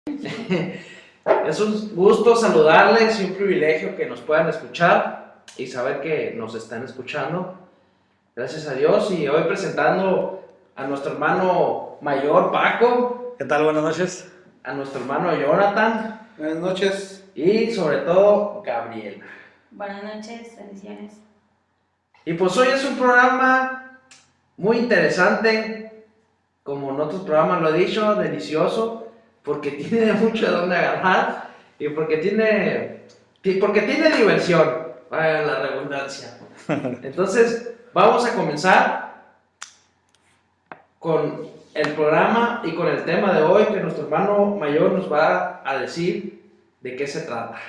Es un gusto saludarles y un privilegio que nos puedan escuchar y saber que nos están escuchando. Gracias a Dios, y hoy presentando a nuestro hermano mayor Paco. ¿Qué tal? Buenas noches. A nuestro hermano Jonathan. Buenas noches. Y sobre todo Gabriela. Buenas noches, bendiciones. Y pues hoy es un programa muy interesante, como en otros programas lo he dicho, delicioso, porque tiene mucho de dónde agarrar y porque tiene diversión, vaya la redundancia. Entonces, vamos a comenzar con el programa y con el tema de hoy, que nuestro hermano mayor nos va a decir de qué se trata.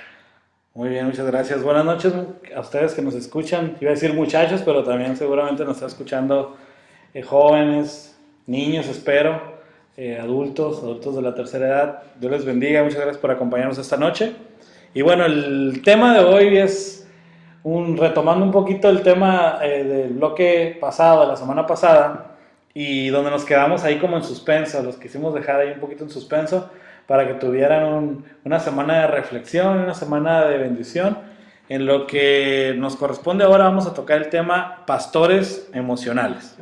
Muy bien, muchas gracias. Buenas noches a ustedes que nos escuchan. Iba a decir muchachos, pero también seguramente nos está escuchando jóvenes, niños, espero, adultos de la tercera edad. Dios les bendiga, muchas gracias por acompañarnos esta noche. Y bueno, el tema de hoy es retomando un poquito el tema del bloque pasado, de la semana pasada, y donde nos quedamos ahí como en suspenso, los quisimos dejar ahí un poquito en suspenso para que tuvieran una semana de reflexión, una semana de bendición. En lo que nos corresponde ahora vamos a tocar el tema pastores emocionales.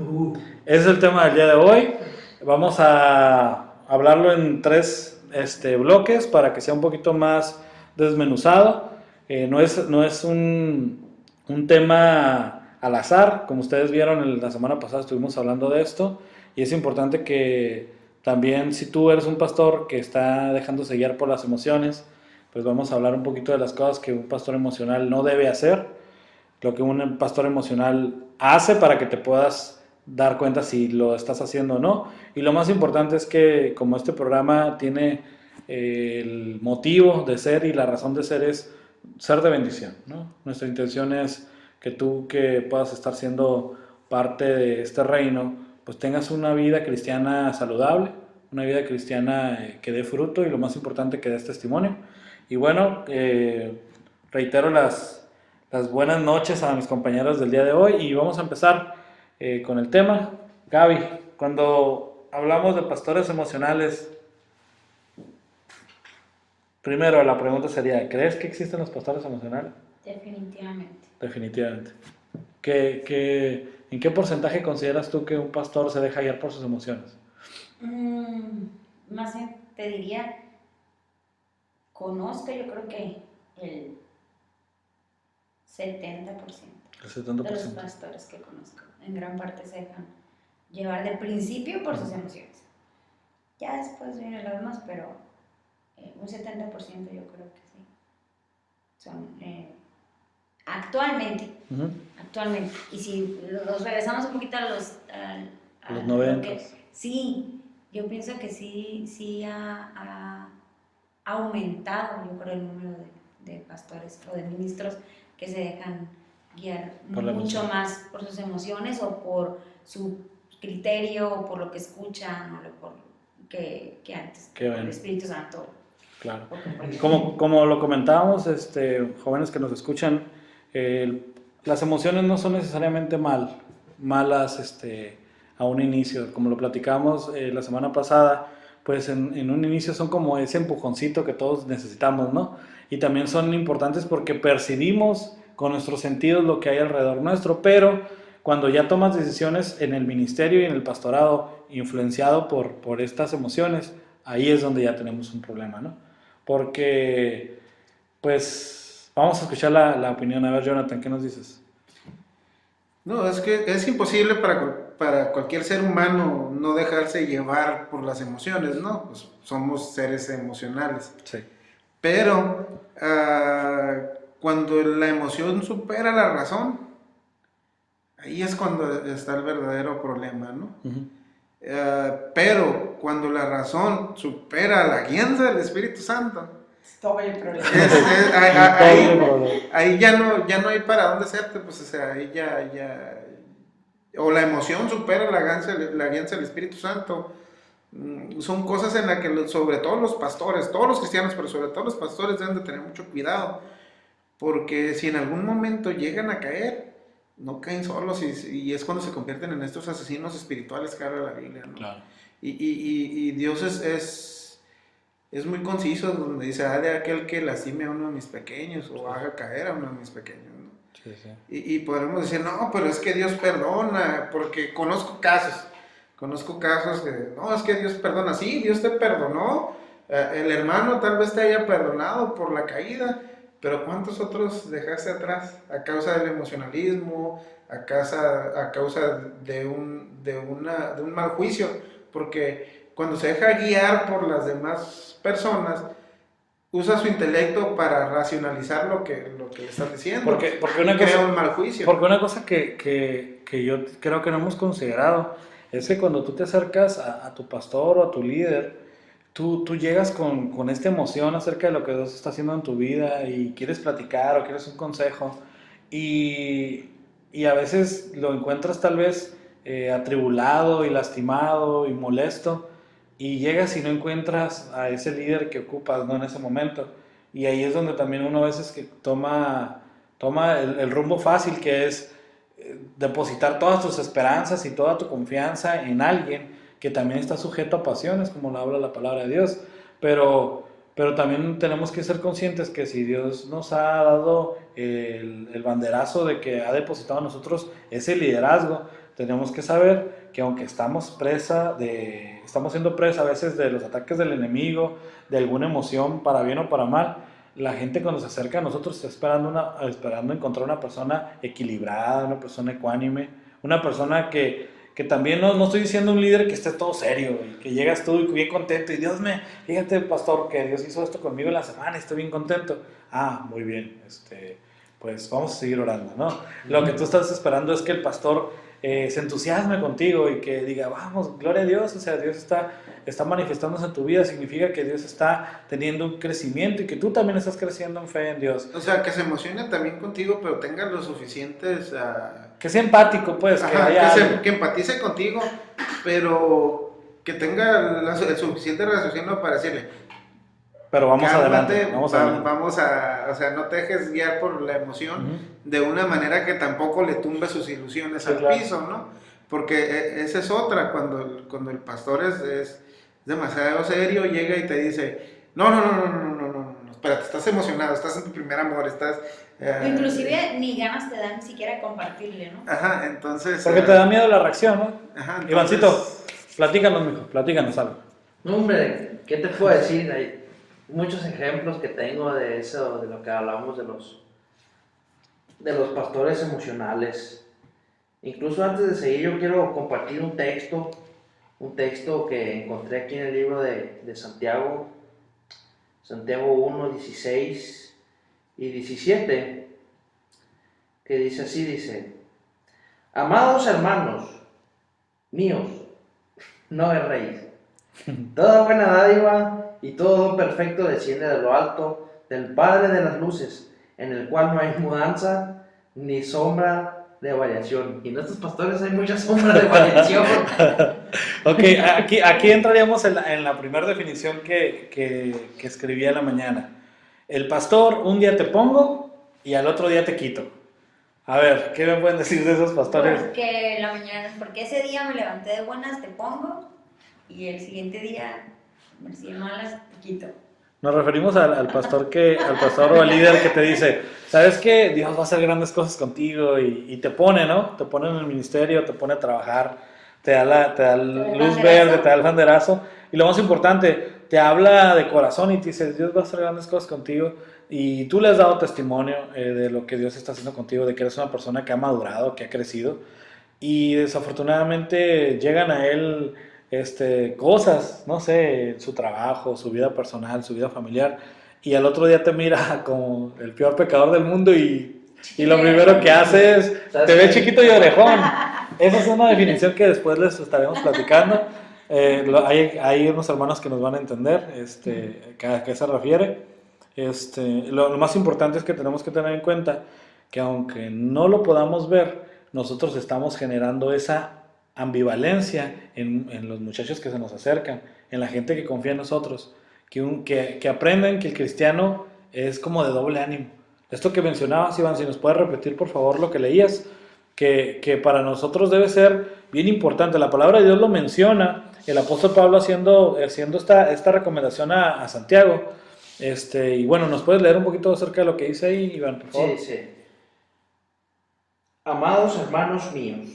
Ese es el tema del día de hoy. Vamos a hablarlo en tres bloques para que sea un poquito más desmenuzado. No es un tema al azar, como ustedes vieron la semana pasada estuvimos hablando de esto, y es importante que también, si tú eres un pastor que está dejándose guiar por las emociones, pues vamos a hablar un poquito de las cosas que un pastor emocional no debe hacer, lo que un pastor emocional hace para que te puedas dar cuenta si lo estás haciendo o no. Y lo más importante es que, como este programa tiene el motivo de ser y la razón de ser es ser de bendición, ¿no? Nuestra intención es que tú, que puedas estar siendo parte de este reino, pues tengas una vida cristiana saludable, una vida cristiana que dé fruto, y lo más importante, que dé testimonio. Y bueno, reitero las buenas noches a mis compañeros del día de hoy, y vamos a empezar con el tema. Gaby, cuando hablamos de pastores emocionales, primero la pregunta sería, ¿crees que existen los pastores emocionales? Definitivamente. Definitivamente. ¿En qué porcentaje consideras tú que un pastor se deja guiar por sus emociones? Más bien te diría, conozco, yo creo que el 70%, El 70%. de los pastores que conozco, en gran parte se dejan llevar de principio por sus emociones. Ya después vienen las demás, pero un 70% yo creo que sí. Son actualmente. Y si nos regresamos un poquito a los 90. Sí, yo pienso que sí ha aumentado, yo creo, el número de pastores o de ministros que se dejan guiar mucho más por sus emociones o por su criterio o por lo que escuchan o por que antes, por el Espíritu Santo. Claro. Como lo comentábamos, jóvenes que nos escuchan, las emociones no son necesariamente malas a un inicio. Como lo platicamos la semana pasada, pues en un inicio son como ese empujoncito que todos necesitamos, ¿no? Y también son importantes porque percibimos con nuestros sentidos lo que hay alrededor nuestro, pero cuando ya tomas decisiones en el ministerio y en el pastorado influenciado por estas emociones, ahí es donde ya tenemos un problema, ¿no? Porque, pues, vamos a escuchar la opinión. A ver, Jonathan, ¿qué nos dices? No, es que es imposible para cualquier ser humano no dejarse llevar por las emociones, ¿no? Pues somos seres emocionales. Sí. Pero cuando la emoción supera la razón, ahí es cuando está el verdadero problema, ¿no? Uh-huh. Pero cuando la razón supera la guianza del Espíritu Santo, todo el problema. Ahí ya no hay para dónde hacerte, pues, o sea, ahí ya o la emoción supera la guianza del Espíritu Santo. Son cosas en las que sobre todo los pastores, todos los cristianos, pero sobre todo los pastores deben de tener mucho cuidado, porque si en algún momento llegan a caer, no caen solos, y es cuando se convierten en estos asesinos espirituales que habla la Biblia, ¿no? Claro. Y Dios es es muy conciso, donde dice, de aquel que lastime a uno de mis pequeños o haga caer a uno de mis pequeños, ¿no? Sí, sí. Y podemos decir, no, pero es que Dios perdona, porque conozco casos que, no, es que Dios perdona, sí, Dios te perdonó, el hermano tal vez te haya perdonado por la caída, pero ¿cuántos otros dejaste atrás a causa del emocionalismo, a causa de un mal juicio? Porque cuando se deja guiar por las demás personas, usa su intelecto para racionalizar lo que le están diciendo. Porque crea un mal juicio. Porque una cosa que yo creo que no hemos considerado es que cuando tú te acercas a tu pastor o a tu líder, tú llegas con esta emoción acerca de lo que Dios está haciendo en tu vida y quieres platicar o quieres un consejo y a veces lo encuentras tal vez atribulado y lastimado y molesto y llegas y no encuentras a ese líder que ocupas, ¿no? En ese momento. Y ahí es donde también uno a veces que toma el rumbo fácil, que es depositar todas tus esperanzas y toda tu confianza en alguien que también está sujeto a pasiones, como lo habla la palabra de Dios. Pero también tenemos que ser conscientes que si Dios nos ha dado el banderazo de que ha depositado en nosotros ese liderazgo, tenemos que saber que aunque estamos siendo presa a veces de los ataques del enemigo, de alguna emoción para bien o para mal, la gente cuando se acerca a nosotros está esperando encontrar una persona equilibrada, una persona ecuánime, una persona que también no estoy diciendo un líder que esté todo serio y que llegas tú y bien contento y fíjate pastor que Dios hizo esto conmigo en la semana y estoy bien contento. Muy bien, pues vamos a seguir orando, ¿no? Lo que tú estás esperando es que el pastor se entusiasme contigo y que diga, vamos, gloria a Dios, o sea, Dios está manifestándose en tu vida, significa que Dios está teniendo un crecimiento y que tú también estás creciendo en fe en Dios. O sea, que se emocione también contigo, pero tenga los suficientes... que sea empático, pues, que empatice contigo, pero que tenga el suficiente raciocinio para decirle... Pero vamos adelante, vamos a, o sea, no te dejes guiar por la emoción de una manera que tampoco le tumbe sus ilusiones al piso, ¿no? Porque esa es otra, cuando el pastor es demasiado serio, llega y te dice, no, espérate, estás emocionado, estás en tu primer amor, estás... Inclusive ni ganas te dan ni siquiera compartirle, ¿no? Ajá, entonces... Porque te da miedo la reacción, ¿no? Ajá, entonces... Ivancito, platícanos algo. No, hombre, ¿qué te puedo decir? Hay muchos ejemplos que tengo de eso, de lo que hablamos de los pastores emocionales. Incluso antes de seguir, yo quiero compartir un texto que encontré aquí en el libro de Santiago 1, 16 y 17, que dice así, amados hermanos míos, no erréis, toda buena dádiva y todo don perfecto desciende de lo alto, del Padre de las luces, en el cual no hay mudanza ni sombra de variación. Y en estos pastores hay mucha sombra de variación. Ok, aquí entraríamos en la primera definición que escribí en la mañana. El pastor, un día te pongo y al otro día te quito. A ver, ¿qué me pueden decir de esos pastores? Porque ese día me levanté de buenas, te pongo, y el siguiente día... si malas, te quito. Nos referimos al pastor o al líder que te dice, ¿sabes qué? Dios va a hacer grandes cosas contigo y te pone, ¿no? Te pone en el ministerio, te pone a trabajar, te da luz verde, te da el banderazo. Y lo más importante, te habla de corazón y te dice, Dios va a hacer grandes cosas contigo. Y tú le has dado testimonio de lo que Dios está haciendo contigo, de que eres una persona que ha madurado, que ha crecido. Y desafortunadamente llegan a él... cosas, no sé, su trabajo, su vida personal, su vida familiar, y al otro día te mira como el peor pecador del mundo y lo primero que hace es, te ve chiquito y orejón. Esa es una definición que después les estaremos platicando. Hay unos hermanos que nos van a entender a qué se refiere. Lo más importante es que tenemos que tener en cuenta que aunque no lo podamos ver, nosotros estamos generando esa ambivalencia en los muchachos que se nos acercan, en la gente que confía en nosotros, que aprenden que el cristiano es como de doble ánimo. Esto que mencionabas, Iván, si nos puedes repetir por favor lo que leías, que para nosotros debe ser bien importante. La palabra de Dios lo menciona el apóstol Pablo haciendo esta recomendación a Santiago. Y bueno, ¿nos puedes leer un poquito acerca de lo que dice ahí, Iván, por favor? Sí, sí. Amados hermanos míos,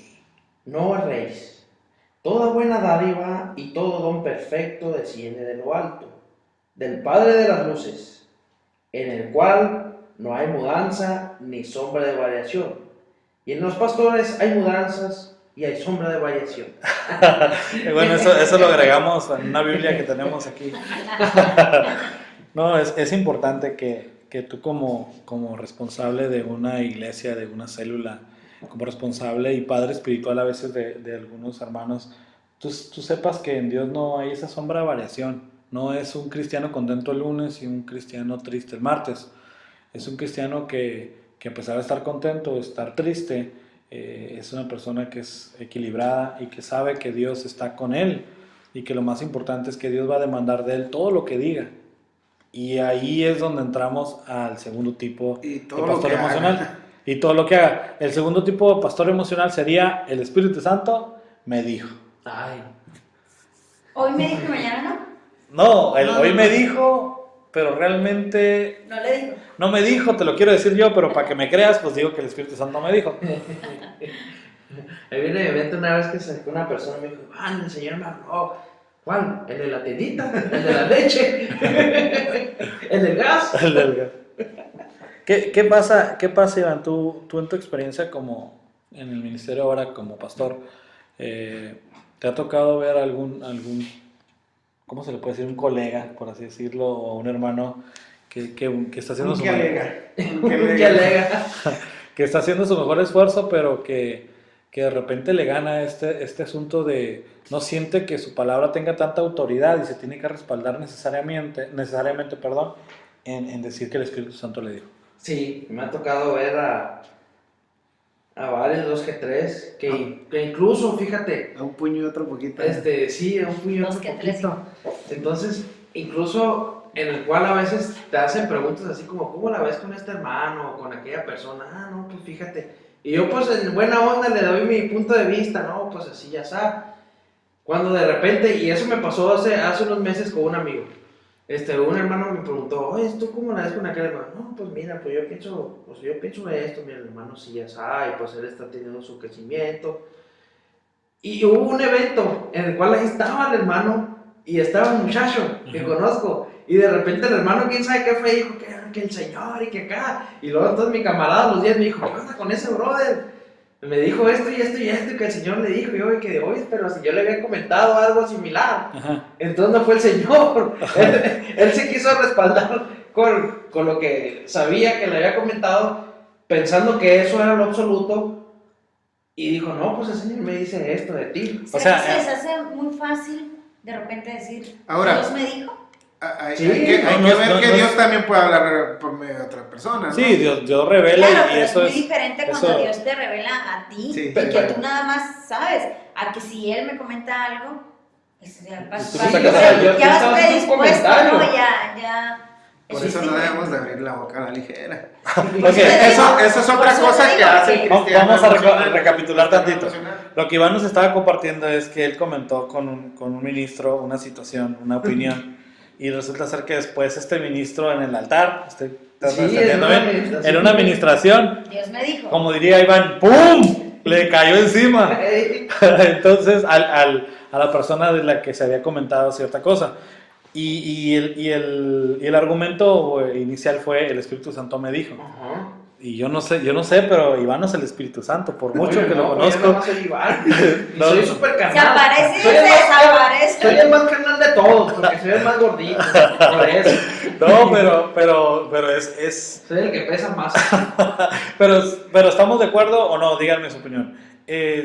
no erréis. Toda buena dádiva y todo don perfecto desciende de lo alto, del Padre de las luces, en el cual no hay mudanza ni sombra de variación. Y en los pastores hay mudanzas y hay sombra de variación. Bueno, eso lo agregamos en una Biblia que tenemos aquí. No, es importante que tú como responsable de una iglesia, de una célula, como responsable y padre espiritual a veces de algunos hermanos, tú sepas que en Dios no hay esa sombra de variación. No es un cristiano contento el lunes y un cristiano triste el martes. Es un cristiano que a pesar de estar contento, de estar triste, es una persona que es equilibrada y que sabe que Dios está con él y que lo más importante es que Dios va a demandar de él todo lo que diga. Y ahí es donde entramos al segundo tipo de pastor emocional. Y todo lo que haga. El segundo tipo de pastor emocional sería el Espíritu Santo me dijo. Ay. Hoy me dijo y mañana No, hoy me dijo, pero realmente no. No le digo. no me dijo, te lo quiero decir yo, pero para que me creas, pues digo que el Espíritu Santo me dijo. Ahí viene mi mente una vez que se acercó una persona y me dijo, el Señor me habló. ¿Cuál? ¿El de la tiendita? ¿El de la leche? ¿El del gas? El del gas. ¿Qué pasa, Iván? Tú en tu experiencia como en el ministerio ahora como pastor, ¿te ha tocado ver algún, ¿cómo se le puede decir? Un colega, por así decirlo, o un hermano que está haciendo su que está haciendo su mejor esfuerzo, pero que de repente le gana este asunto de no siente que su palabra tenga tanta autoridad y se tiene que respaldar necesariamente, en decir que el Espíritu Santo le dijo? Sí, me ha tocado ver a varios, 2 que 3, que incluso, fíjate, A un puño y otro poquito. sí, a un puño, 2 otro que 3. poquito. Entonces, incluso en el cual a veces te hacen preguntas así como, ¿cómo la ves con este hermano o con aquella persona? No, pues fíjate. Y yo pues en buena onda le doy mi punto de vista, no, pues así ya está. Cuando de repente, y eso me pasó hace unos meses con un amigo, un hermano me preguntó, oye, ¿tú cómo la ves con aquel hermano? No, pues mira, pues yo pienso esto, mi hermano sí ya sabe, pues él está teniendo su crecimiento. Y hubo un evento en el cual ahí estaba el hermano y estaba un muchacho que conozco, y de repente el hermano, quién sabe qué fue, dijo que el Señor y que acá, y luego entonces mi camarada los días me dijo, ¿qué onda con ese brother? Me dijo esto y esto y esto, y que el Señor le dijo, y yo que oye, pero si yo le había comentado algo similar. Ajá. Entonces no fue el Señor. él se quiso respaldar con lo que sabía que le había comentado, pensando que eso era lo absoluto, y dijo, no, pues el Señor me dice esto de ti. O sea, se les hace muy fácil de repente decir, Ahora, Dios me dijo. Hay Sí, que ver que Dios también puede hablar por medio de otra persona, ¿no? Sí, Dios revela Claro, y pero eso es muy diferente cuando eso- Dios te revela a ti Sí, y que claro. tú nada más sabes. A que si Él me comenta algo, eso ya vas, Tú vas- sacas ya algo, yo vas estaba haciendo un predispuesto, comentario. ¿no? Ya. Por es eso no distinto. debemos de abrir la boca a la ligera. Ok, Eso es Por otra eso cosa te que digo hace el que- cristiano. Vamos a emocional. recapitular tantito. Emocional. Lo que Iván nos estaba compartiendo es que él comentó con un ministro una situación, una opinión, y resulta ser que después este ministro en el altar, en una administración, Dios me dijo. como diría Iván, ¡pum!, le cayó encima. Entonces a la persona de la que se había comentado cierta cosa. Y el argumento inicial fue el Espíritu Santo me dijo. Ajá. Y yo no sé, pero Iván no es el Espíritu Santo, por mucho que lo Pues yo conozco. nomás soy Iván. Y No. soy súper carnal. Se aparece y Soy se el más- desaparece. Soy el más carnal de todos, porque soy el más gordito. Por eso. No, pero es Soy el que pesa más. pero ¿estamos de acuerdo o no? Díganme su opinión.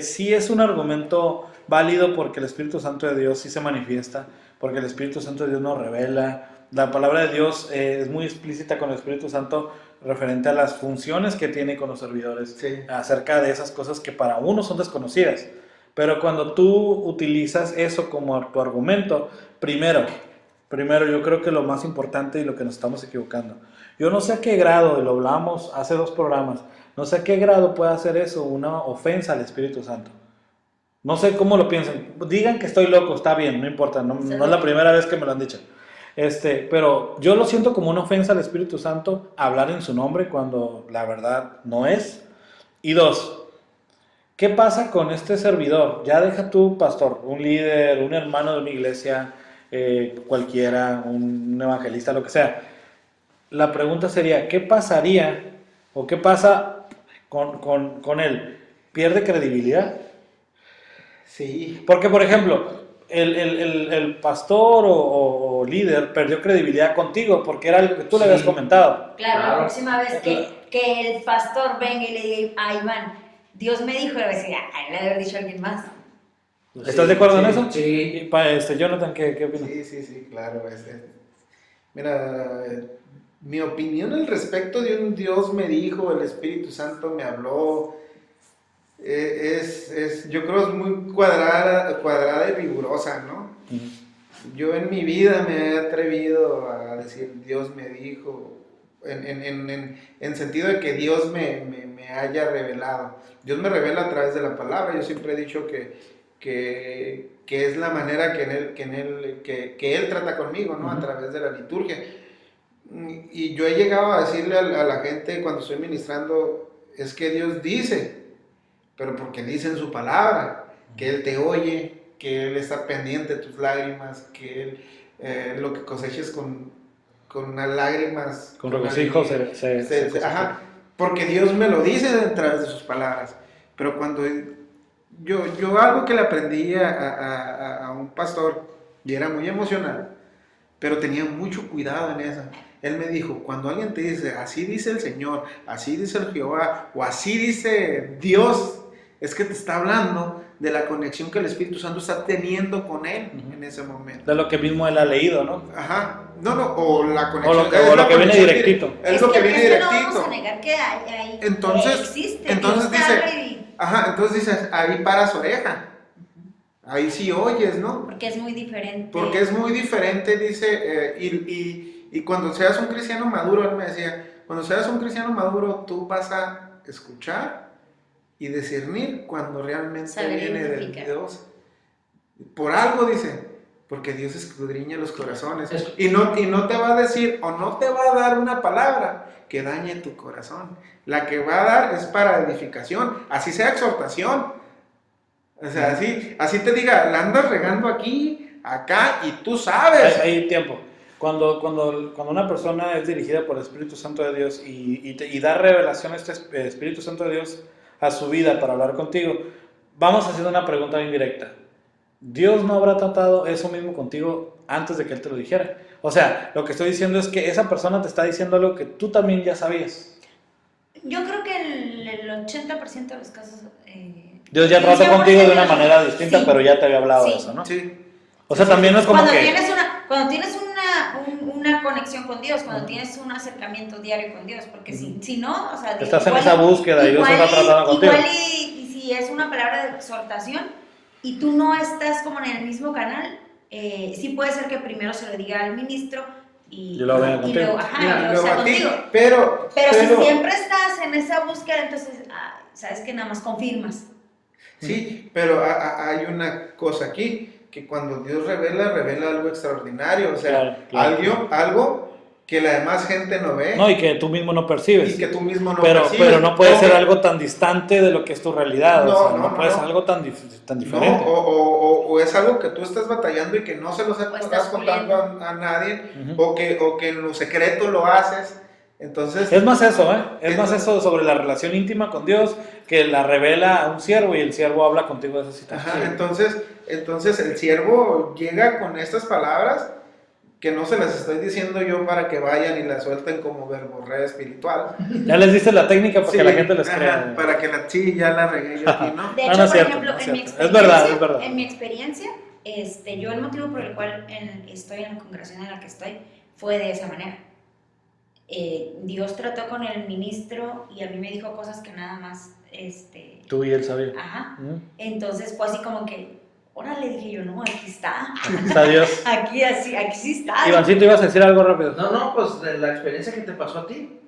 Sí es un argumento válido porque el Espíritu Santo de Dios sí se manifiesta, porque el Espíritu Santo de Dios nos revela. La palabra de Dios es muy explícita con el Espíritu Santo referente a las funciones que tiene con los servidores, Sí. acerca de esas cosas que para uno son desconocidas. Pero cuando tú utilizas eso como tu argumento, primero yo creo que lo más importante y lo que nos estamos equivocando, yo no sé a qué grado, y lo hablamos hace 2 programas, no sé a qué grado puede hacer eso una ofensa al Espíritu Santo. No sé cómo lo piensan. Digan que estoy loco, está bien, no importa. No es la primera vez que me lo han dicho. Pero yo lo siento como una ofensa al Espíritu Santo hablar en su nombre cuando la verdad no es. Y 2, ¿qué pasa con este servidor? Ya deja tú, pastor, un líder, un hermano de una iglesia, cualquiera, un evangelista, lo que sea. La pregunta sería, ¿qué pasaría o qué pasa con él? ¿Pierde credibilidad? Sí. Porque, por ejemplo, el pastor o líder perdió credibilidad contigo porque era algo que tú le habías comentado. Claro, Claro. la próxima vez que el pastor venga y le diga a Iván, Dios me dijo, le va a decir, ay, le debe haber dicho a alguien más. ¿Estás de acuerdo en eso? Sí. Y Jonathan, ¿qué opinas? Sí, claro. Mira, mi opinión al respecto de un Dios me dijo, el Espíritu Santo me habló, yo creo es muy cuadrada y rigurosa, ¿no? Yo en mi vida me he atrevido a decir Dios me dijo, en sentido de que Dios me haya revelado. Dios me revela a través de la palabra. Yo siempre he dicho que es la manera que Él trata conmigo, ¿no? A través de la liturgia. Y yo he llegado a decirle a la gente cuando estoy ministrando, es que Dios dice, pero porque dice en su palabra, que Él te oye, que Él está pendiente de tus lágrimas, que Él lo que coseches con unas lágrimas, Con regocijo ajá, porque Dios me lo dice a través de sus palabras. Pero cuando yo algo que le aprendí a un pastor, y era muy emocional, pero tenía mucho cuidado en eso. Él me dijo, cuando alguien te dice, así dice el Señor, así dice el Jehová, o así dice Dios, es que te está hablando de la conexión que el Espíritu Santo está teniendo con él en ese momento. De lo que mismo él ha leído, ¿no? Ajá, o la conexión. O lo que viene directito. Es lo que viene directito. No vamos a negar que hay Entonces, existe. entonces Dios dice, habla y- entonces dices, ahí paras oreja. Ahí sí oyes, ¿no? Porque es muy diferente. Porque es muy diferente, dice, y cuando seas un cristiano maduro, él me decía, cuando seas un cristiano maduro, tú vas a escuchar y discernir cuando realmente Saber viene de identificar. Dios. Por algo, dice, porque Dios escudriña los corazones. Es- Y no te va a decir, o no te va a dar una palabra que dañe tu corazón. La que va a dar es para edificación, así sea exhortación. O sea, así te diga, la andas regando aquí, acá, y tú sabes. Hay tiempo. Cuando una persona es dirigida por el Espíritu Santo de Dios y da revelación a este Espíritu Santo de Dios a su vida para hablar contigo, vamos haciendo una pregunta bien directa. ¿Dios no habrá tratado eso mismo contigo antes de que Él te lo dijera? O sea, lo que estoy diciendo es que esa persona te está diciendo algo que tú también ya sabías. Yo creo que el 80% de los casos... Dios ya trató contigo de una manera distinta, sí, pero ya te había hablado de sí. eso, ¿no? Sí. O sea, también no es como cuando que... tienes una conexión con Dios, cuando tienes un acercamiento diario con Dios, porque si no, o sea, Estás en esa búsqueda y Dios está tratando contigo. Igual y si es una palabra de exhortación y tú no estás como en el mismo canal, sí puede ser que primero se lo diga al ministro y Yo lo vea contigo. luego, Y y luego luego sea a ti, contigo. pero Si siempre estás en esa búsqueda, entonces, sabes que nada más confirmas. sí, pero hay una cosa aquí, que cuando Dios revela algo extraordinario, o sea, Claro. algo que la demás gente no ve, No, y que tú mismo no percibes. y que tú mismo no pero percibes. no puede ser que- algo tan distante de lo que es tu realidad. No, o sea, no, no puede no. ser algo tan No, diferente. o es algo que tú estás batallando y que no se lo estás estás contando a nadie, Ujú. o que en lo secreto lo haces. Entonces, Es más eso, ¿eh? Es más eso sobre la relación íntima con Dios que la revela a un siervo y el siervo habla contigo de esa situación. ajá, entonces el siervo llega con estas palabras que no se las estoy diciendo yo para que vayan y las suelten como verborrea espiritual. Ya les diste la técnica para Sí, que la gente les ajá, crea. para que ya la regué yo aquí, ¿no? De No, hecho, no es por cierto, ejemplo, no es en mi cierto. experiencia, Es verdad, es verdad. En mi experiencia, yo el motivo por el cual estoy en la congregación en la que estoy fue de esa manera. Dios trató con el ministro y a mí me dijo cosas que nada más, Tú y él sabía. ajá. ¿Mm? Entonces fue así como que, órale, dije yo, no, aquí está. Aquí está Dios. Aquí sí está. Ivancito, ibas a decir algo rápido. No, pues de la experiencia que te pasó a ti.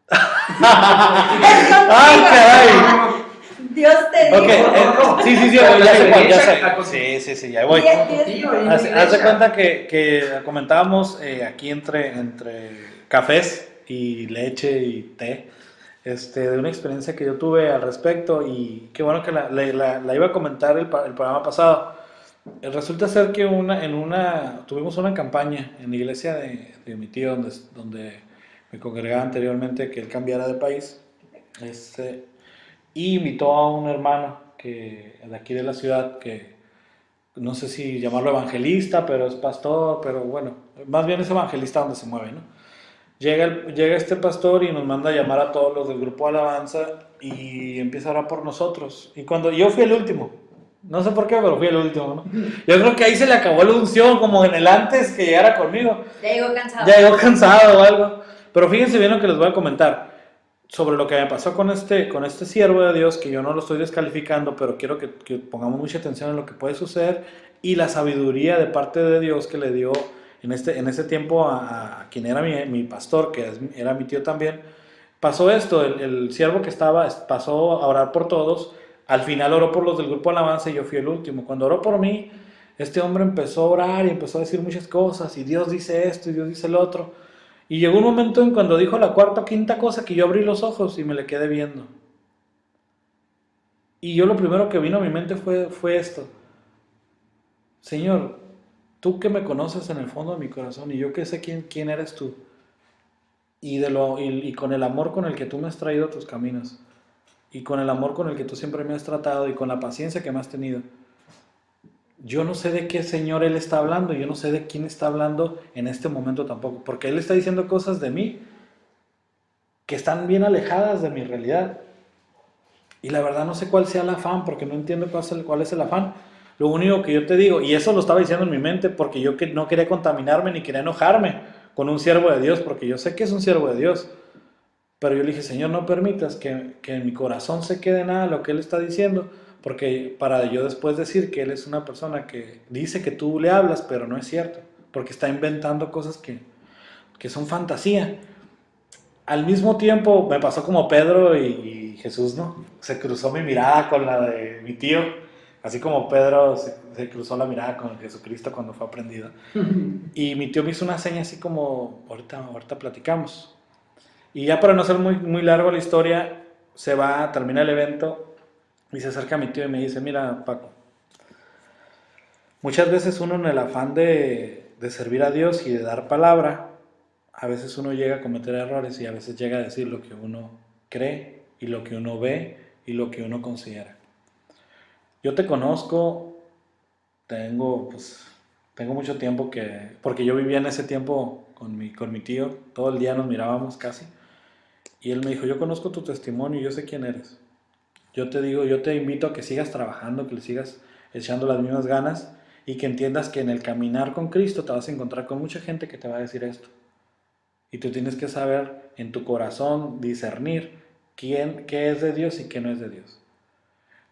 ¡Ay, caray! Dios te Ok, dijo. sí, ya sé. Sí, ya voy. Haz de cuenta que comentábamos aquí entre cafés y leche y té, de una experiencia que yo tuve al respecto y qué bueno que la iba a comentar el programa pasado. Resulta ser que tuvimos una campaña en la iglesia de mi tío donde me congregaba anteriormente que él cambiara de país. Y invitó a un hermano de aquí de la ciudad que no sé si llamarlo evangelista, pero es pastor, pero bueno, más bien es evangelista donde se mueve, ¿no? Llega este pastor y nos manda a llamar a todos los del grupo de alabanza y empieza a orar por nosotros. Y cuando yo fui el último, no sé por qué, pero fui el último, ¿no? Yo creo que ahí se le acabó la unción, como en el antes que llegara conmigo. Ya llegó cansado o algo. Pero fíjense bien lo que les voy a comentar sobre lo que me pasó con este siervo de Dios, que yo no lo estoy descalificando, pero quiero que pongamos mucha atención en lo que puede suceder y la sabiduría de parte de Dios que le dio en ese tiempo a quien era mi pastor, que era mi tío también. Pasó esto, el siervo que pasó a orar por todos, al final oró por los del grupo Alabanza y yo fui el último. Cuando oró por mí, este hombre empezó a orar y empezó a decir muchas cosas, y Dios dice esto y Dios dice lo otro. Y llegó un momento en cuando dijo la cuarta o quinta cosa que yo abrí los ojos y me le quedé viendo. Y yo lo primero que vino a mi mente fue esto. Señor, tú que me conoces en el fondo de mi corazón y yo que sé quién eres tú. Y con el amor con el que tú me has traído a tus caminos. Y con el amor con el que tú siempre me has tratado y con la paciencia que me has tenido. Yo no sé de qué Señor Él está hablando, yo no sé de quién está hablando en este momento tampoco, porque Él está diciendo cosas de mí que están bien alejadas de mi realidad. Y la verdad no sé cuál sea el afán, porque no entiendo cuál es el afán. Lo único que yo te digo, y eso lo estaba diciendo en mi mente, porque yo no quería contaminarme ni quería enojarme con un siervo de Dios, porque yo sé que es un siervo de Dios. Pero yo le dije, Señor, no permitas que en mi corazón se quede nada de lo que Él está diciendo, porque para yo después decir que Él es una persona que dice que tú le hablas, pero no es cierto, porque está inventando cosas que son fantasía. Al mismo tiempo me pasó como Pedro y Jesús, ¿no? Se cruzó mi mirada con la de mi tío, así como Pedro se cruzó la mirada con Jesucristo cuando fue aprendido. Y mi tío me hizo una seña así como, ahorita platicamos. Y ya para no ser muy, muy largo la historia, termina el evento y se acerca a mi tío y me dice, mira Paco, muchas veces uno en el afán de servir a Dios y de dar palabra, a veces uno llega a cometer errores y a veces llega a decir lo que uno cree y lo que uno ve y lo que uno considera. Yo te conozco, tengo mucho tiempo porque yo vivía en ese tiempo con mi tío, todo el día nos mirábamos casi. Y él me dijo, yo conozco tu testimonio y yo sé quién eres. Yo te invito a que sigas trabajando, que le sigas echando las mismas ganas y que entiendas que en el caminar con Cristo te vas a encontrar con mucha gente que te va a decir esto. Y tú tienes que saber en tu corazón discernir qué es de Dios y qué no es de Dios.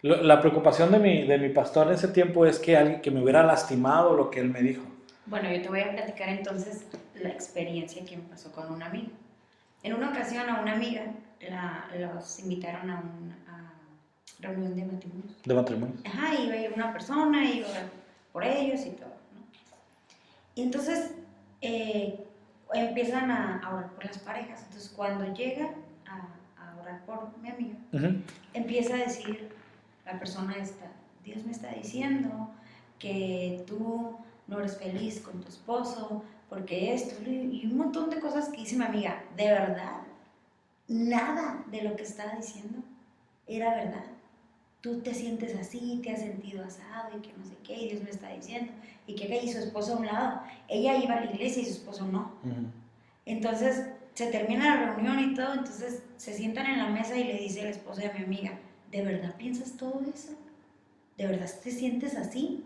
La preocupación de mi pastor en ese tiempo es que alguien que me hubiera lastimado lo que él me dijo. Bueno, yo te voy a platicar entonces la experiencia que me pasó con una amiga. En una ocasión a una amiga los invitaron a una reunión de matrimonios. ¿De matrimonio? Ajá, iba a ir una persona, iba a orar por ellos y todo, ¿no? Y entonces empiezan a orar por las parejas. Entonces cuando llega a orar por mi amiga, empieza a decir la persona esta, Dios me está diciendo que tú no eres feliz con tu esposo, porque esto, y un montón de cosas que dice mi amiga, de verdad, nada de lo que estaba diciendo era verdad. Tú te sientes así, te has sentido asado y que no sé qué, y Dios me está diciendo, y que y su esposo a un lado. Ella iba a la iglesia y su esposo no. Entonces se termina la reunión y todo, entonces se sientan en la mesa y le dice el esposo de mi amiga, ¿de verdad piensas todo eso? ¿De verdad te sientes así?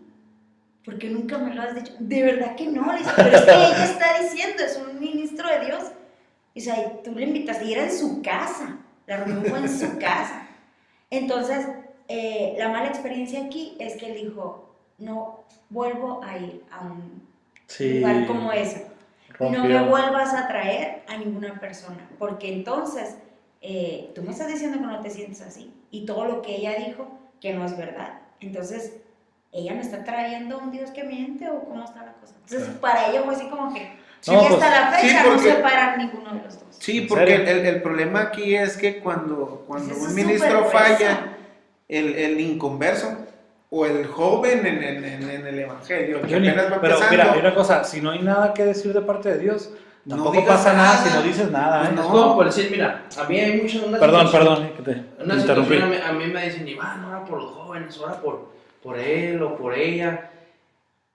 Porque nunca me lo has dicho. De verdad que no, le dice, pero es que ella está diciendo, es un ministro de Dios. Y, o sea, tú le invitaste y era en su casa, la reunión fue en su casa. Entonces, la mala experiencia aquí es que él dijo, no vuelvo a ir a un lugar como ese. No me vuelvas a traer a ninguna persona, porque entonces tú me estás diciendo que no te sientes así, y todo lo que ella dijo que no es verdad. Entonces, ¿ella me está trayendo un Dios que miente o cómo está la cosa? Entonces, para ella fue así como que, Sí, y pues, hasta la fecha sí, no porque- se paran ninguno de los dos. Sí, ¿En porque serio? el problema aquí es que cuando Pues eso un es ministro súper falla, grueso. el inconverso o el joven en el evangelio, el que Johnny, apenas va pero empezando, mira, hay una cosa, si no hay nada que decir de parte de Dios, No tampoco digas pasa nada nada. si no dices nada, Pues ¿eh? no. Es como por decir, mira, a mí hay muchas... Perdón, que te Una interrumpí. situación a mí me dicen, Iván, ora por los jóvenes, ora por él o por ella.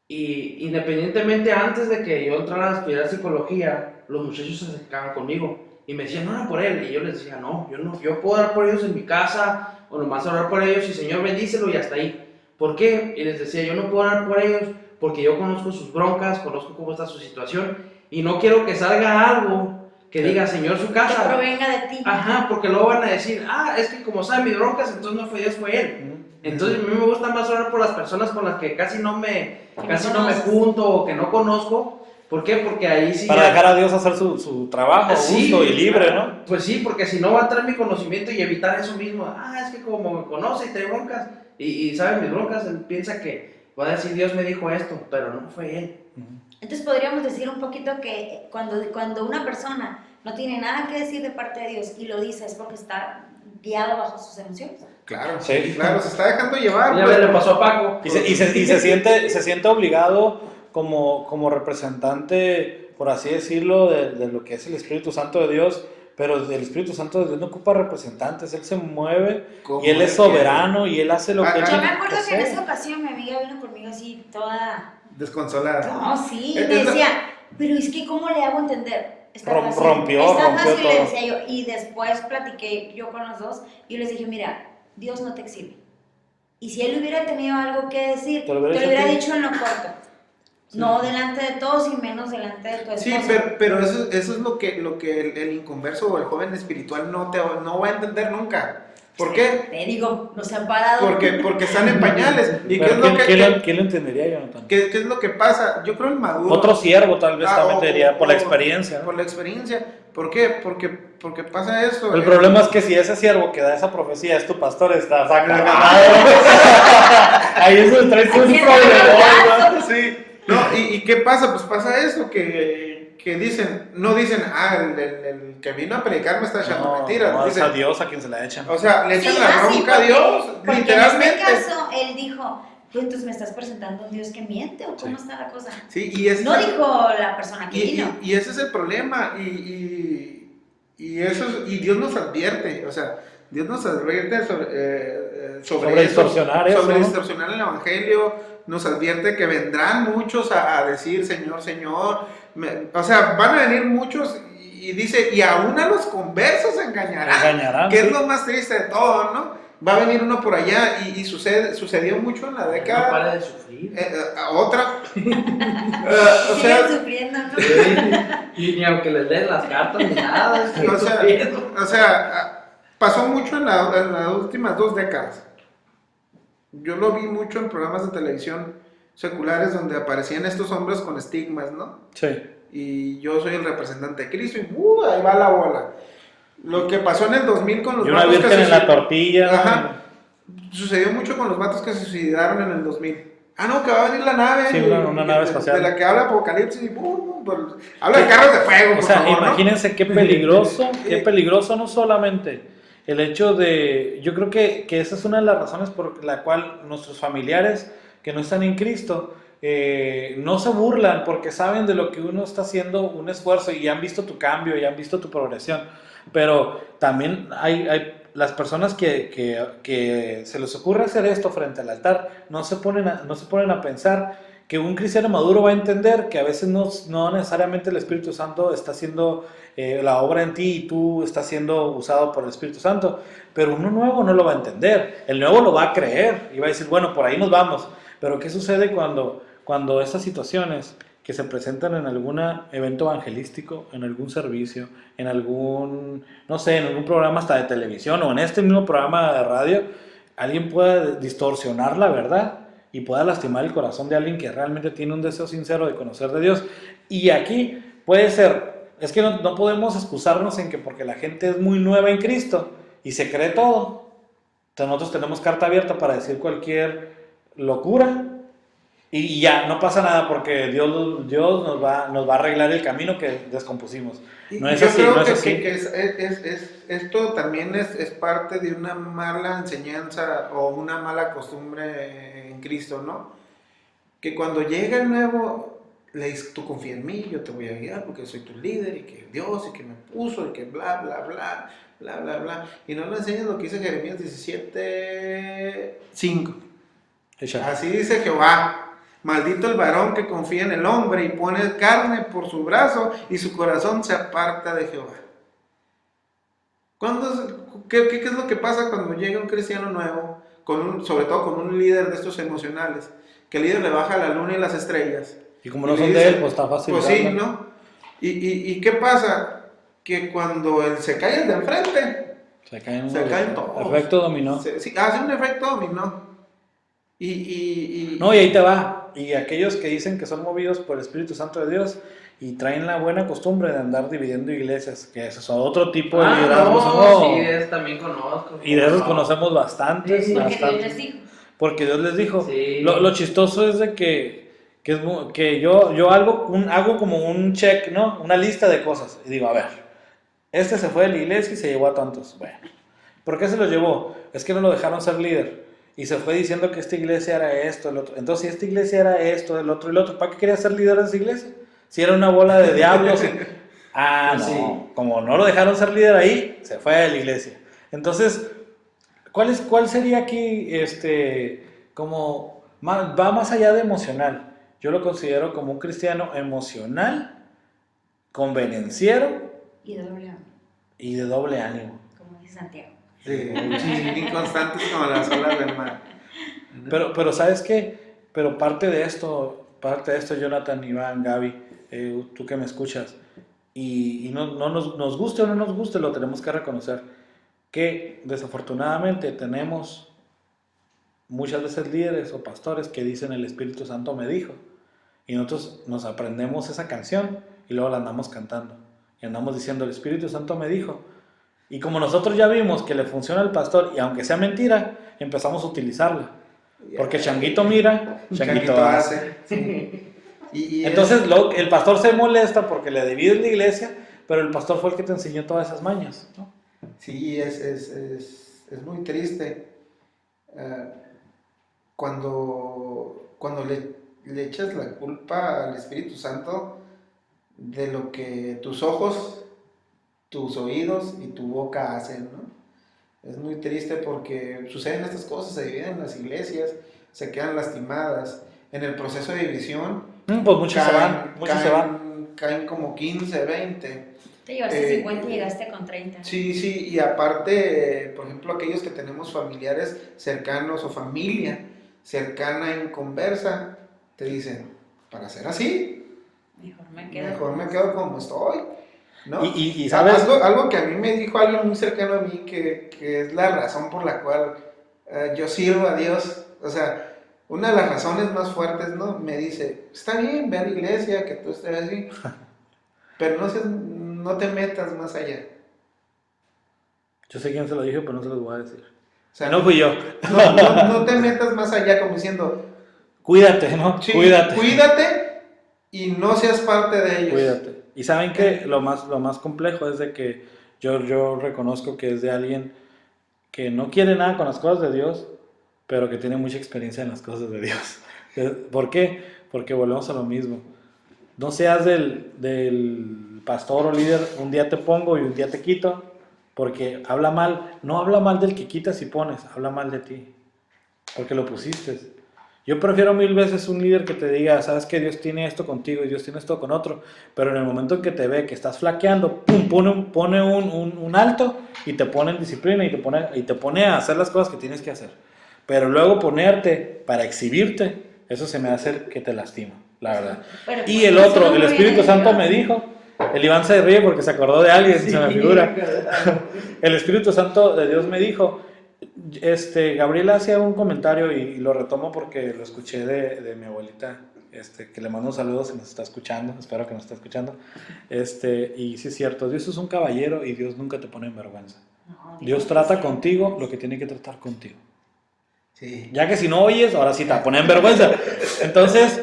Y independientemente, antes de que yo entrara a estudiar psicología, los muchachos se acercaban conmigo y me decían, ora por él. Y yo les decía, no, yo puedo orar por ellos en mi casa, o nomás orar por ellos y Señor bendícelo y hasta ahí. ¿Por qué? Y les decía, yo no puedo orar por ellos porque yo conozco sus broncas, conozco cómo está su situación y no quiero que salga algo que diga, Señor, su Que casa. provenga de ti. Ajá, porque luego van a decir, es que como sabe mis broncas, entonces no fue Dios, fue él. Entonces a mí me gusta más orar por las personas con las que casi no me conoces. junto o que no conozco. ¿Por qué? Porque ahí sí... Para dejar a Dios hacer su trabajo, Sí, justo y libre, ¿no? Pues sí, porque si no va a entrar mi conocimiento y evitar eso mismo. Es que como me conoce y trae broncas y sabe mis broncas, él piensa que va a decir Dios me dijo esto, pero no fue él. Entonces podríamos decir un poquito que cuando una persona no tiene nada que decir de parte de Dios y lo dice es porque está guiado bajo sus emociones. claro, Sí. claro, se está dejando llevar. Ya pues. le pasó a Paco. Y se siente obligado como representante, por así decirlo, de lo que es el Espíritu Santo de Dios, pero el Espíritu Santo de Dios no ocupa representantes, Él se mueve Como y Él es Él soberano y Él hace lo que Ah, Él Yo tiene me acuerdo que en hacer. esa ocasión mi amiga vino conmigo así toda... Desconsolada. No, sí, Es me la- decía, pero es que ¿cómo le hago entender? Está Rompió está fácil, todo. le decía yo. Y después platiqué yo con los dos y les dije, mira, Dios no te exhibe. Y si él hubiera tenido algo que decir, Te lo hubiera te lo hubiera dicho a ti. dicho en lo corto. No delante de todos y menos delante de tu Sí, esposa. pero eso es lo que el inconverso o el joven espiritual no va a entender nunca. ¿Por qué? Te digo, no se ha parado. Porque están en pañales. ¿Y qué es Pero lo ¿quién lo entendería, Jonathan? qué es lo que pasa? Yo creo el maduro. Otro siervo tal vez también o- te diría, por la o- experiencia, ¿no? Por la experiencia. ¿Por qué? Porque pasa esto. El problema es que si ese siervo que da esa profecía es tu pastor, está sacado. Ahí es donde traes un Aquí está problema. el Sí. No, ¿y qué pasa? Pues pasa eso, que dicen, no dicen, el que vino a predicar me está echando mentiras. No, es Dicen, a Dios a quien se la echan. o sea, le echan Sí, la sí, bronca a Dios, porque literalmente. en este caso, él dijo, pues entonces me estás presentando a un Dios que miente o cómo Sí. está la cosa. Sí, y es No dijo la persona que y vino. ese es el problema, y Dios nos advierte, o sea, Dios nos advierte sobre eso, distorsionar eso, sobre ¿no? distorsionar el evangelio, nos advierte que vendrán muchos a decir Señor, Señor, o sea, van a venir muchos y dice, y aún a los conversos engañarán, que sí. es lo más triste de todo, ¿no? Va a venir uno por allá y sucedió mucho en la No década. para de sufrir. Otra. O Siguen sea, sufriendo, ¿no? Y ni aunque les den las cartas ni nada. estoy sufriendo. o sea, pasó mucho en las últimas 2 décadas. Yo lo vi mucho en programas de televisión seculares donde aparecían estos hombres con estigmas, ¿no? Sí. Y yo soy el representante de Cristo y ahí va la bola. Lo que pasó en el 2000 con los Y una vatos que virgen en la se tortilla. Ajá. Sucedió mucho con los vatos que se suicidaron en el 2000. No, que va a venir la nave. Sí, una nave espacial. De la que habla Apocalipsis y habla de carros de fuego, O por sea, favor, ¿no? imagínense qué peligroso no solamente el hecho de, yo creo que esa es una de las razones por la cual nuestros familiares que no están en Cristo no se burlan porque saben de lo que uno está haciendo un esfuerzo y han visto tu cambio y han visto tu progresión, pero también hay las personas que se les ocurre hacer esto frente al altar no se ponen a pensar que un cristiano maduro va a entender que a veces no necesariamente el Espíritu Santo está haciendo la obra en ti y tú estás siendo usado por el Espíritu Santo, pero uno nuevo no lo va a entender, el nuevo lo va a creer y va a decir, bueno, por ahí nos vamos, pero ¿qué sucede cuando estas situaciones que se presentan en algún evento evangelístico, en algún servicio, en algún, no sé, en algún programa hasta de televisión o en este mismo programa de radio, alguien pueda distorsionar la verdad y pueda lastimar el corazón de alguien que realmente tiene un deseo sincero de conocer de Dios? Y aquí puede ser es que no podemos excusarnos en que porque la gente es muy nueva en Cristo y se cree todo. Entonces nosotros tenemos carta abierta para decir cualquier locura y ya, no pasa nada porque Dios nos va a arreglar el camino que descompusimos. No es Yo así, creo no es que, así. esto también es parte de una mala enseñanza o una mala costumbre en Cristo, ¿no? Que cuando llega el nuevo, le dices, tú confía en mí, yo te voy a guiar porque soy tu líder y que Dios y que me puso y que bla, bla, bla, bla, bla, bla. Y no le enseñas lo que dice Jeremías 17:5. Así dice Jehová. Maldito el varón que confía en el hombre y pone carne por su brazo y su corazón se aparta de Jehová. ¿Qué es lo que pasa cuando llega un cristiano nuevo, sobre todo con un líder de estos emocionales? Que el líder le baja la luna y las estrellas. Y como no son de él, pues está fácil. Pues sí, ¿no? ¿Y qué pasa? Que cuando él se cae el de enfrente, se caen todos. Efecto dominó. Sí, hace un efecto dominó. No, y ahí te va. Y aquellos que dicen que son movidos por el Espíritu Santo de Dios y traen la buena costumbre de andar dividiendo iglesias, que eso es otro tipo de liderazgo. Sí, de eso también conozco. Y de esos conocemos bastantes. Sí, porque bastantes. Dios les dijo. Porque Dios les dijo. Sí. Lo chistoso es de que yo hago como un check, ¿no? Una lista de cosas. Y digo, a ver, este se fue de la iglesia y se llevó a tantos. Bueno, ¿por qué se los llevó? Es que no lo dejaron ser líder. Y se fue diciendo que esta iglesia era esto, el otro. Entonces, si esta iglesia era esto, el otro y el otro, ¿para qué quería ser líder de esa iglesia? Si era una bola de diablos. No. Sí. Como no lo dejaron ser líder ahí, se fue de la iglesia. Entonces, ¿cuál sería aquí, como, va más allá de emocional? Yo lo considero como un cristiano emocional, convenenciero Y doble ánimo, y de doble ánimo. como dice Santiago. Sí, inconstantes como las olas del mar. Pero ¿sabes qué? Pero parte de esto, Jonathan, Iván, Gaby, tú que me escuchas, y no nos guste o no nos guste, lo tenemos que reconocer, que desafortunadamente tenemos muchas veces líderes o pastores que dicen el Espíritu Santo me dijo, y nosotros nos aprendemos esa canción y luego la andamos cantando, y andamos diciendo el Espíritu Santo me dijo. Y como nosotros ya vimos que le funciona al pastor, y aunque sea mentira, empezamos a utilizarla. Porque changuito mira, changuito hace. Sí. Entonces el pastor se molesta porque le divides la iglesia, pero el pastor fue el que te enseñó todas esas mañas, ¿no? Sí, es muy triste. Cuando le echas la culpa al Espíritu Santo de lo que tus ojos, tus oídos y tu boca hacen, ¿no? Es muy triste porque suceden estas cosas, se dividen las iglesias, se quedan lastimadas. En el proceso de división, Pues muchos se van. Caen como 15, 20. Te llevaste 50 y llegaste con 30. Sí, y aparte, por ejemplo, aquellos que tenemos familiares cercanos o familia cercana en conversa, te dicen, para ser así, mejor me quedo como estoy, ¿no? Y ¿sabes? Algo que a mí me dijo alguien muy cercano a mí, que es la razón por la cual yo sirvo a Dios, o sea, una de las razones más fuertes, ¿no? Me dice, está bien, ve a la iglesia, que tú estés así, pero no te metas más allá. Yo sé quién se lo dije, pero no se los voy a decir. O sea, no fui yo. No te metas más allá como diciendo, cuídate, ¿no? Sí, Cuídate. Cuídate y no seas parte de ellos. Cuídate. Y saben que lo más complejo es de que yo reconozco que es de alguien que no quiere nada con las cosas de Dios, pero que tiene mucha experiencia en las cosas de Dios. ¿Por qué? Porque volvemos a lo mismo. No seas del pastor o líder, un día te pongo y un día te quito, porque no habla mal del que quitas y pones, habla mal de ti, porque lo pusiste. Yo prefiero 1000 veces un líder que te diga, sabes que Dios tiene esto contigo y Dios tiene esto con otro, pero en el momento en que te ve que estás flaqueando, pum, pone un alto y te pone en disciplina y te pone a hacer las cosas que tienes que hacer. Pero luego ponerte para exhibirte, eso se me hace que te lastima, la verdad. Pero, y el otro, el Espíritu Santo me dijo, el Iván se ríe porque se acordó de alguien, Sí, se me figura. El Espíritu Santo de Dios me dijo, Gabriela hacía un comentario y lo retomo porque lo escuché de mi abuelita que le mando saludos si nos está escuchando, espero que nos esté escuchando. Y sí es cierto, Dios es un caballero y Dios nunca te pone en vergüenza. No, Dios trata contigo lo que tiene que tratar contigo. Sí. Ya que si no oyes, ahora sí te va a poner en vergüenza. Entonces,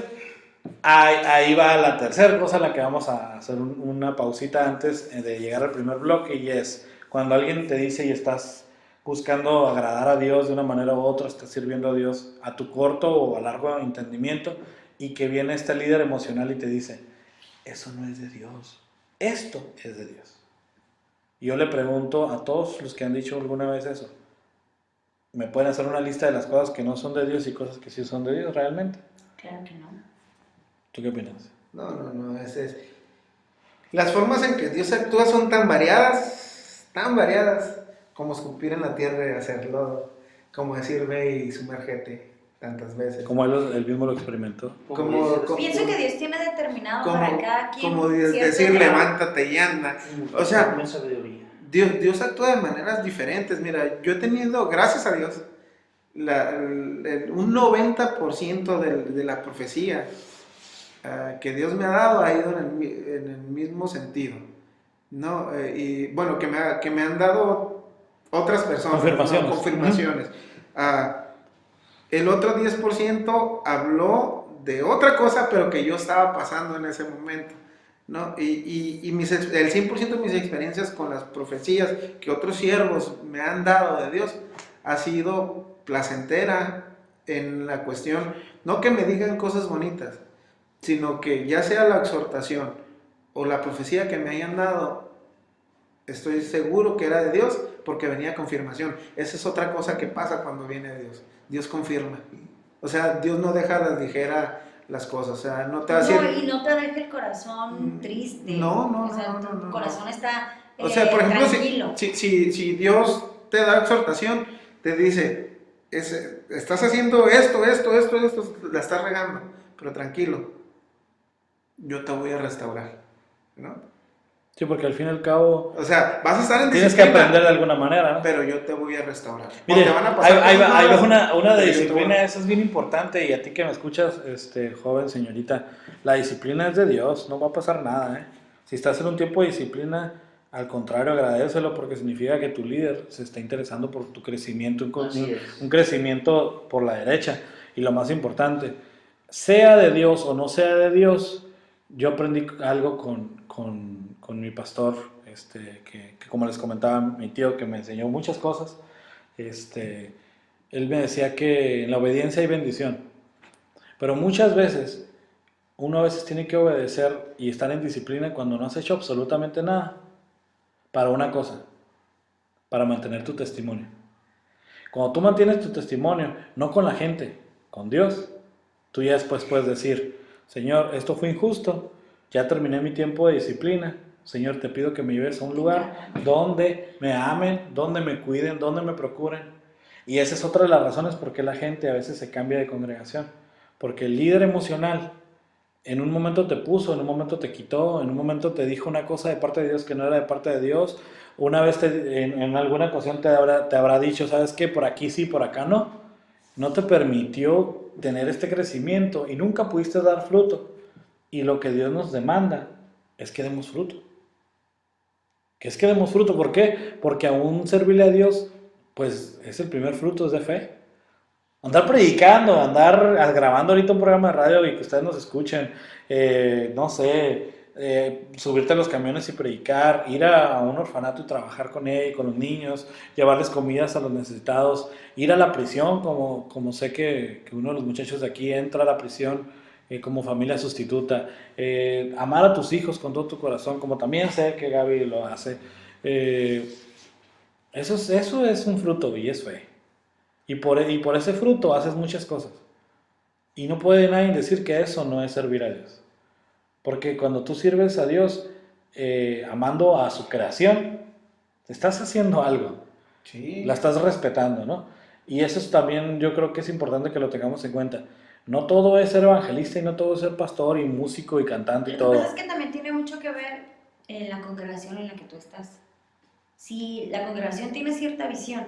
ahí va la tercera cosa en la que vamos a hacer una pausita antes de llegar al primer bloque, y es cuando alguien te dice y estás buscando agradar a Dios de una manera u otra, estás sirviendo a Dios a tu corto o a largo entendimiento, y que viene este líder emocional y te dice, eso no es de Dios, esto es de Dios. Y yo le pregunto a todos los que han dicho alguna vez eso, ¿me pueden hacer una lista de las cosas que no son de Dios y cosas que sí son de Dios realmente? Claro que no. ¿Tú qué opinas? No, las formas en que Dios actúa son tan variadas, como escupir en la tierra y hacerlo, como decir, ve y sumérgete tantas veces. Como él mismo lo experimentó. Pienso que Dios tiene determinado para cada quien. Como decir, levántate y anda. O sea, Dios actúa de maneras diferentes. Mira, yo he tenido, gracias a Dios, un 90% de la profecía que Dios me ha dado ha ido en el mismo sentido, ¿no? Y bueno, que me han dado otras personas, confirmaciones. ¿no? Confirmaciones. El otro 10% habló de otra cosa, pero que yo estaba pasando en ese momento, ¿no? Y el 100% de mis experiencias con las profecías que otros siervos me han dado de Dios ha sido placentera en la cuestión, no que me digan cosas bonitas, sino que ya sea la exhortación o la profecía que me hayan dado, estoy seguro que era de Dios porque venía confirmación. Esa es otra cosa que pasa cuando viene Dios. Dios confirma. O sea, Dios no deja a la ligera las cosas. O sea, no te va a decir... No, y no te deja el corazón triste. No. O sea, tu corazón está o sea, por ejemplo, tranquilo. si Dios te da exhortación, te dice, estás haciendo esto, la estás regando, pero tranquilo, yo te voy a restaurar, ¿no? Sí, porque al fin y al cabo... O sea, vas a estar en tienes que disciplina, aprender de alguna manera, ¿no? pero yo te voy a restaurar. Mire, te van a pasar ahí va cosas una pero disciplina, esa es bien importante, y a ti que me escuchas, joven señorita, la disciplina es de Dios, no va a pasar nada, ¿eh? Si estás en un tiempo de disciplina, al contrario, agradécelo, porque significa que tu líder se está interesando por tu crecimiento, un crecimiento por la derecha. Y lo más importante, sea de Dios o no sea de Dios, yo aprendí algo con mi pastor, que como les comentaba, mi tío, que me enseñó muchas cosas. Él me decía que en la obediencia hay bendición, pero muchas veces uno a veces tiene que obedecer y estar en disciplina cuando no has hecho absolutamente nada para una cosa, para mantener tu testimonio. Cuando tú mantienes tu testimonio, no con la gente, con Dios, tú ya después puedes decir, Señor, esto fue injusto, ya terminé mi tiempo de disciplina, Señor, te pido que me lleves a un lugar donde me amen, donde me cuiden, donde me procuren. Y esa es otra de las razones por qué la gente a veces se cambia de congregación, porque el líder emocional en un momento te puso, en un momento te quitó, en un momento te dijo una cosa de parte de Dios que no era de parte de Dios, una vez en alguna ocasión te habrá dicho, ¿sabes qué? Por aquí sí, por acá no. No te permitió tener este crecimiento y nunca pudiste dar fruto. Y lo que Dios nos demanda es que demos fruto. Que es que demos fruto, ¿por qué? Porque aún servirle a Dios, pues es el primer fruto, es de fe. Andar predicando, andar grabando ahorita un programa de radio y que ustedes nos escuchen, no sé, subirte a los camiones y predicar, ir a un orfanato y trabajar con ellos, con los niños, llevarles comidas a los necesitados, ir a la prisión, como sé que uno de los muchachos de aquí entra a la prisión como familia sustituta, amar a tus hijos con todo tu corazón, como también sé que Gaby lo hace. Eso es un fruto y es fe. Y por ese fruto haces muchas cosas. Y no puede nadie decir que eso no es servir a Dios. Porque cuando tú sirves a Dios, amando a su creación, estás haciendo algo. Sí. La estás respetando, ¿no? Y eso es también, yo creo que es importante que lo tengamos en cuenta. No todo es ser evangelista y no todo es ser pastor y músico y cantante y todo. Lo que pasa es que también tiene mucho que ver en la congregación en la que tú estás. Si la congregación tiene cierta visión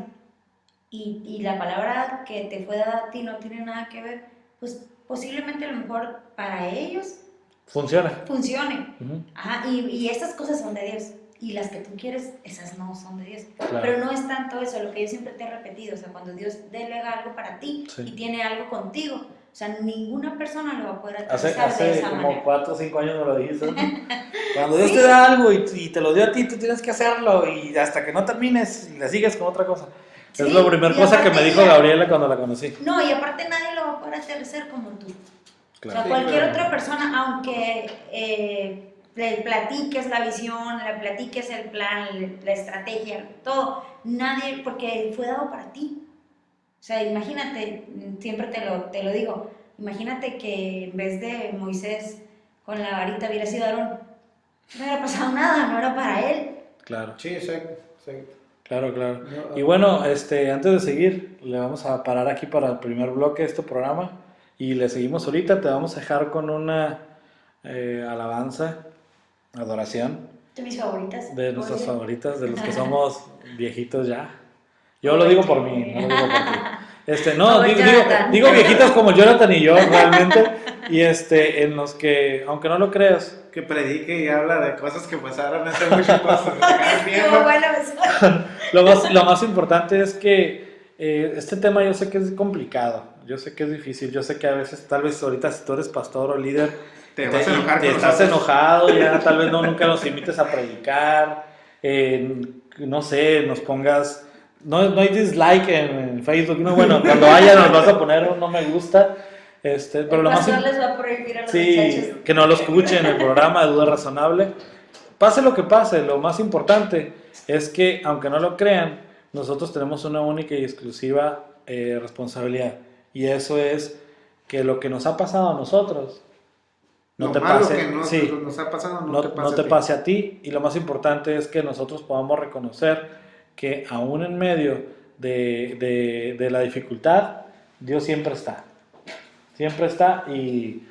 y la palabra que te fue dada a ti no tiene nada que ver, pues posiblemente a lo mejor para ellos Funciona. funcione. Ujú. Ajá, y estas cosas son de Dios. Y las que tú quieres, esas no son de Dios. Claro. Pero no es tanto eso, lo que yo siempre te he repetido. O sea, cuando Dios delega algo para ti Sí. y tiene algo contigo, o sea, ninguna persona lo va a poder Hace aterrizar de esa como manera. 4 o 5 años me lo dijiste, ¿no? Cuando Dios te da algo y te lo dio a ti, tú tienes que hacerlo y hasta que no termines y le sigues con otra cosa. Sí, Es la primera y cosa que me aparte dijo ella- Gabriela cuando la conocí. No, y aparte nadie lo va a poder aterrizar como tú. Claro. O sea, Sí, cualquier claro. otra persona, aunque le platiques la visión, le platiques el plan, la estrategia, todo, nadie, porque fue dado para ti. O sea, imagínate, siempre te lo digo, imagínate que en vez de Moisés con la varita hubiera sido Aarón, no hubiera pasado nada, no era para él. Claro, Sí, exacto. claro. No, Y bueno, antes de seguir, le vamos a parar aquí para el primer bloque de este programa y le seguimos ahorita. Te vamos a dejar con una alabanza, adoración De mis favoritas. de nuestras Oye. favoritas, de los que somos viejitos ya. Yo lo digo por mí, no lo digo por ti. No, Por Jonathan. digo viejitas como Jonathan y yo realmente, y en los que, aunque no lo creas, que predique y habla de cosas que pasaron hace mucho cosas. Estuvo bueno eso. lo más importante es que este tema yo sé que es complicado, yo sé que es difícil, yo sé que a veces, tal vez ahorita si tú eres pastor o líder, Te vas a enojar te con estás nosotros. enojado, ya tal vez nunca nos invites a predicar, no sé, nos pongas, no hay dislike en Facebook, no, bueno, cuando haya nos vas a poner un no me gusta, pero El lo más pastor les va a prohibir a los sí, muchachos. que no lo escuchen en el programa de Duda Razonable. Pase lo que pase, lo más importante es que, aunque no lo crean, nosotros tenemos una única y exclusiva responsabilidad. Y eso es que lo que nos ha pasado a nosotros no Lo te malo pase, que sí, nos ha pasado no te pase a ti. Y lo más importante es que nosotros podamos reconocer que aún en medio de la dificultad, Dios siempre está. Siempre está y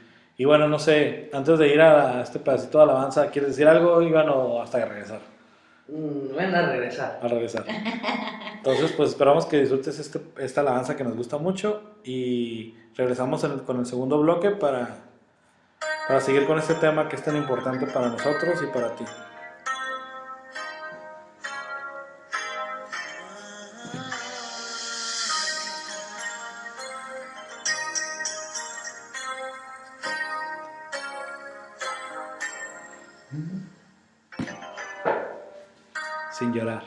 bueno, no sé, antes de ir a este pedacito de alabanza, ¿quieres decir algo, Iván, o hasta regresar? Bueno, a regresar. A regresar. Entonces, pues esperamos que disfrutes esta alabanza que nos gusta mucho y regresamos con el segundo bloque para seguir con este tema que es tan importante para nosotros y para ti. Sin llorar.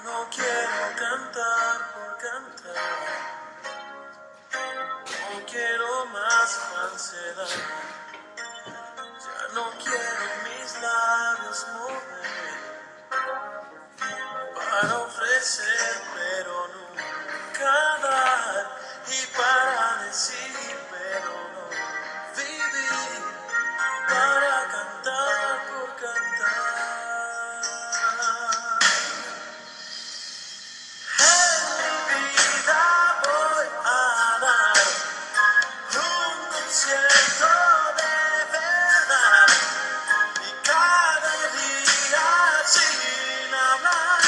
No quiero cantar por cantar, no quiero más falsedad, ya no quiero mis labios mover para ofrecer pero nunca dar y para decir pero no vivir para cantar por cantar. En mi vida voy a dar un concierto de verdad y cada día sin hablar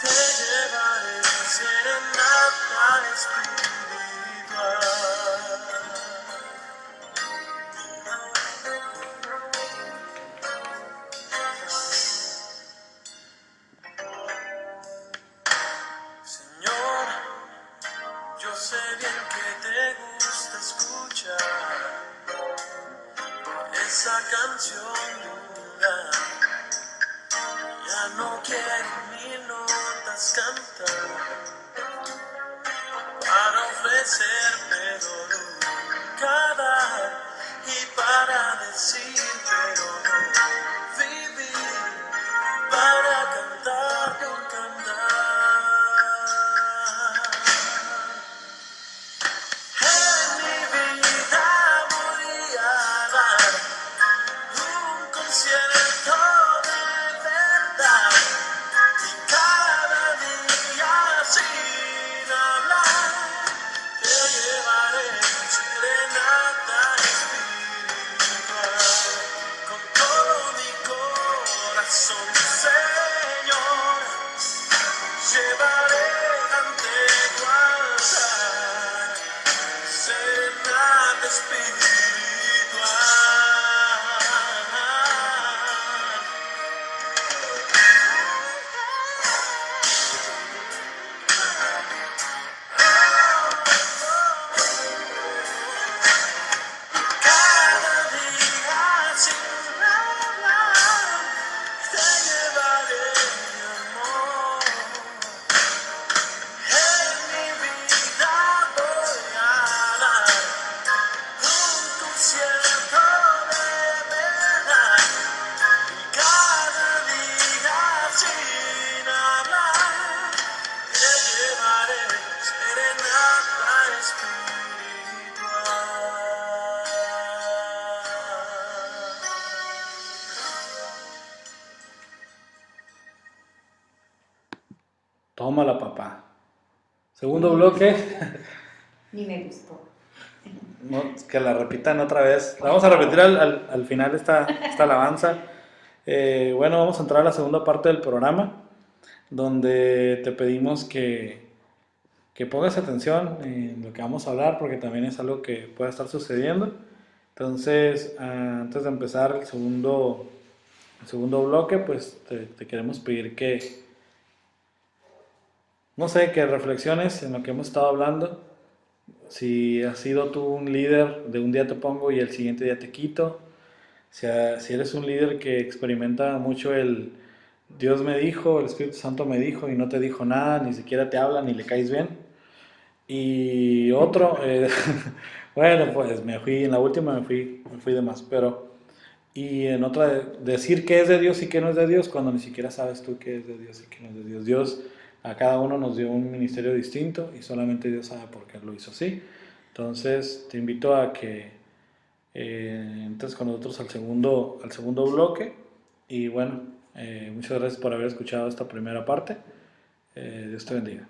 te llevaré serenata espiritual. Señor, yo sé bien que te gusta escuchar esa canción dura. Ya no quiero mil notas cantar para ofrecer, pero nunca dar y para decir, pero no vivir para cantar por cantar. En mi vida voy a dar un concierto de verdad y cada día sin hablar te llevaré serenata espiritual con todo mi corazón, Señor, llevaré ante tu altar Tómala, papá. Segundo bloque. Ni me gustó. No, que la repitan otra vez. La vamos a repetir al final esta alabanza. Bueno, vamos a entrar a la segunda parte del programa, donde te pedimos que pongas atención en lo que vamos a hablar, porque también es algo que puede estar sucediendo. Entonces, antes de empezar el segundo bloque, pues te queremos pedir que, no sé, que reflexiones en lo que hemos estado hablando. Si has sido tú un líder de un día te pongo y el siguiente día te quito. Si eres un líder que experimenta mucho el Dios me dijo, el Espíritu Santo me dijo y no te dijo nada, ni siquiera te habla, ni le caes bien. Y otro, bueno, pues en la última me fui de más, pero, y en otra, decir qué es de Dios y qué no es de Dios, cuando ni siquiera sabes tú qué es de Dios y qué no es de Dios. Dios a cada uno nos dio un ministerio distinto y solamente Dios sabe por qué lo hizo así. Entonces, te invito a que entres con nosotros al segundo bloque. Y bueno, muchas gracias por haber escuchado esta primera parte. Dios te bendiga.